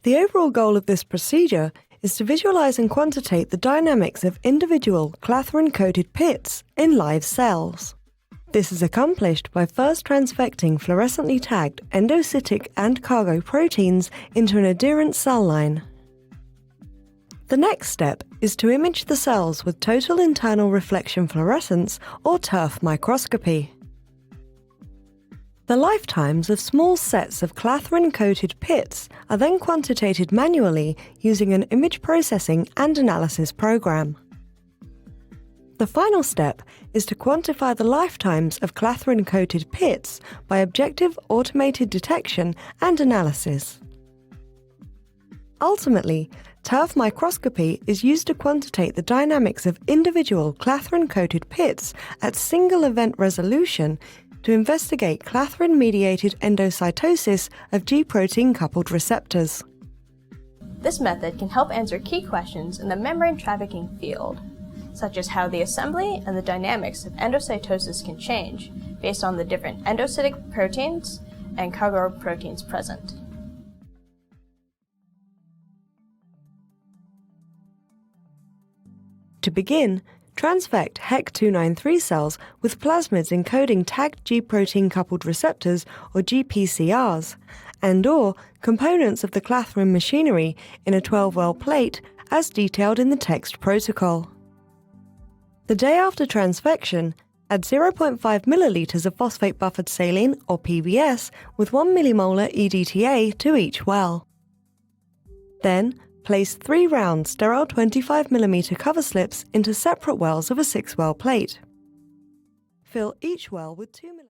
The overall goal of this procedure is to visualize and quantitate the dynamics of individual Clathrin-coated pits in live cells. This is accomplished by first transfecting fluorescently tagged endocytic and cargo proteins into an adherent cell line. The next step is to image the cells with total internal reflection fluorescence, or TIRF microscopy. The lifetimes of small sets of Clathrin-coated pits are then quantitated manually using an image processing and analysis program. The final step is to quantify the lifetimes of Clathrin-coated pits by objective automated detection and analysis. Ultimately, TIRF microscopy is used to quantitate the dynamics of individual Clathrin-coated pits at single event resolution to investigate Clathrin-mediated endocytosis of G-protein-coupled receptors. This method can help answer key questions in the membrane trafficking field, such as how the assembly and the dynamics of endocytosis can change based on the different endocytic proteins and cargo proteins present. To begin, transfect HEC293 cells with plasmids encoding tagged G-protein-coupled receptors, or GPCRs, and/or components of the Clathrin machinery in a 12-well plate as detailed in the text protocol. The day after transfection, add 0.5 milliliters of phosphate-buffered saline, or PBS, with 1 millimolar EDTA to each well. Then, place 3 round sterile 25mm cover slips into separate wells of a 6-well plate. Fill each well with 2 ml.